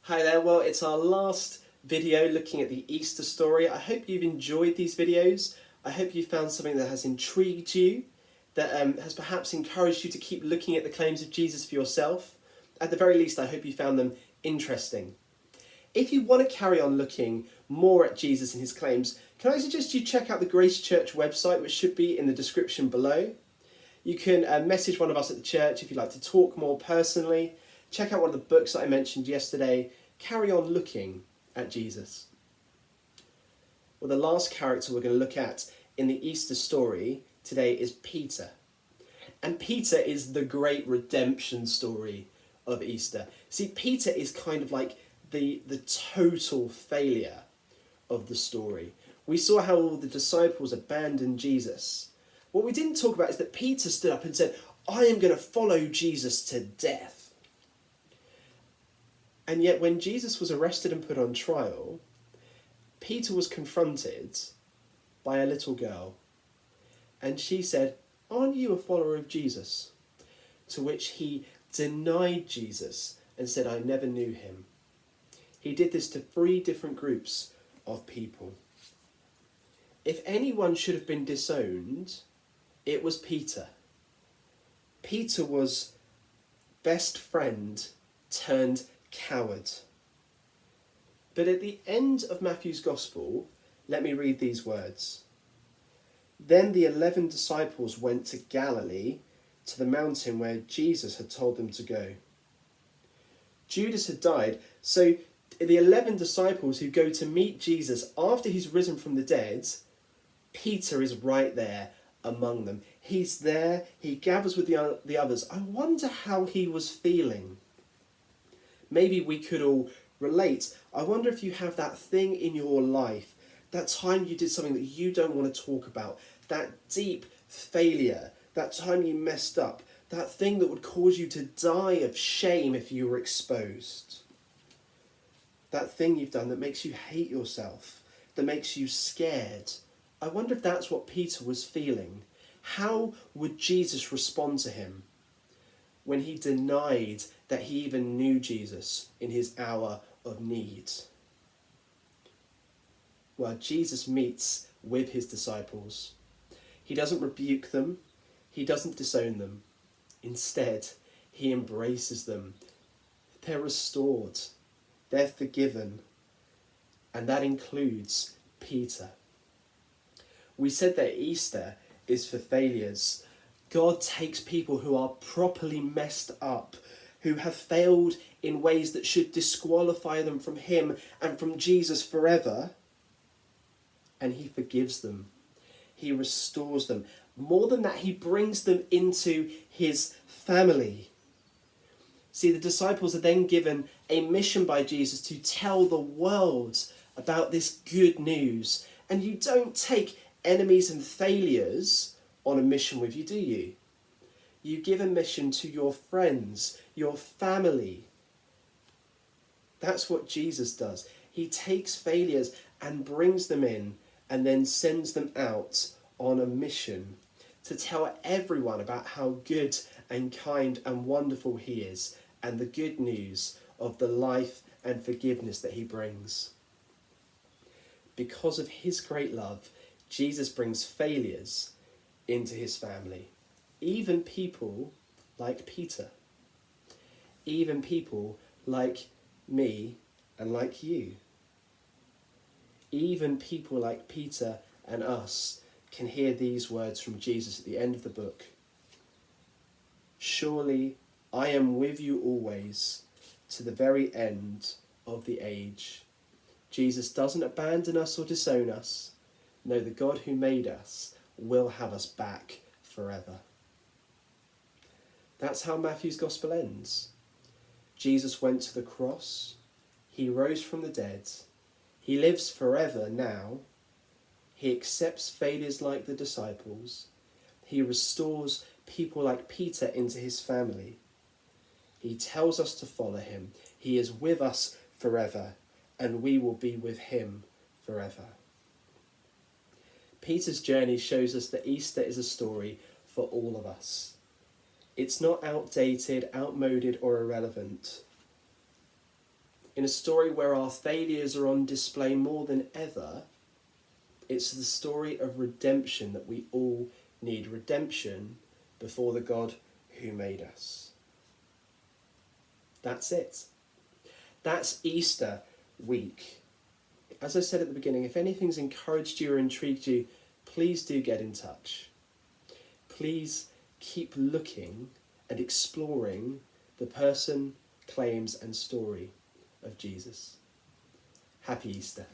Hi there, well it's our last video looking at the Easter story. I hope you've enjoyed these videos. I hope you found something that has intrigued you, that has perhaps encouraged you to keep looking at the claims of Jesus for yourself. At the very least, I hope you found them interesting. If you want to carry on looking more at Jesus and his claims, can I suggest you check out the Grace Church website, which should be in the description below. You can message one of us at the church if you'd like to talk more personally. Check out one of the books that I mentioned yesterday. Carry on looking at Jesus. Well, the last character we're going to look at in the Easter story today is Peter. And Peter is the great redemption story of Easter. See, Peter is kind of like the total failure of the story. We saw how all the disciples abandoned Jesus. What we didn't talk about is that Peter stood up and said, I am going to follow Jesus to death. And yet when Jesus was arrested and put on trial, Peter was confronted by a little girl. And she said, aren't you a follower of Jesus? To which he denied Jesus and said, I never knew him. He did this to 3 different groups of people. If anyone should have been disowned, it was Peter. Peter was best friend turned coward. But at the end of Matthew's Gospel, let me read these words. Then the 11 disciples went to Galilee, to the mountain where Jesus had told them to go. Judas had died, so the 11 disciples who go to meet Jesus after he's risen from the dead, Peter is right there among them. He's there, he gathers with the others. I wonder how he was feeling. Maybe we could all relate. I wonder if you have that thing in your life, that time you did something that you don't want to talk about, that deep failure, that time you messed up, that thing that would cause you to die of shame if you were exposed. That thing you've done that makes you hate yourself, that makes you scared. I wonder if that's what Peter was feeling. How would Jesus respond to him when he denied that he even knew Jesus in his hour of need? Well, Jesus meets with his disciples. He doesn't rebuke them. He doesn't disown them. Instead, he embraces them. They're restored. They're forgiven. And that includes Peter. We said that Easter is for failures. God takes people who are properly messed up, who have failed in ways that should disqualify them from him and from Jesus forever, and he forgives them. He restores them. More than that, he brings them into his family. See, the disciples are then given a mission by Jesus to tell the world about this good news. And you don't take enemies and failures on a mission with you, do you? You give a mission to your friends, your family. That's what Jesus does. He takes failures and brings them in and then sends them out on a mission to tell everyone about how good and kind and wonderful he is and the good news of the life and forgiveness that he brings. Because of his great love, Jesus brings failures into his family. Even people like Peter. Even people like me and like you. Even people like Peter and us can hear these words from Jesus at the end of the book. Surely I am with you always to the very end of the age. Jesus doesn't abandon us or disown us. No, the God who made us will have us back forever. That's how Matthew's Gospel ends. Jesus went to the cross. He rose from the dead. He lives forever now. He accepts failures like the disciples. He restores people like Peter into his family. He tells us to follow him. He is with us forever, and we will be with him forever. Peter's journey shows us that Easter is a story for all of us. It's not outdated, outmoded, or irrelevant. in a story where our failures are on display more than ever, it's the story of redemption that we all need. Redemption before the God who made us. That's it. That's Easter week. As I said at the beginning, if anything's encouraged you or intrigued you, please do get in touch. Please keep looking and exploring the person, claims and story of Jesus. Happy Easter.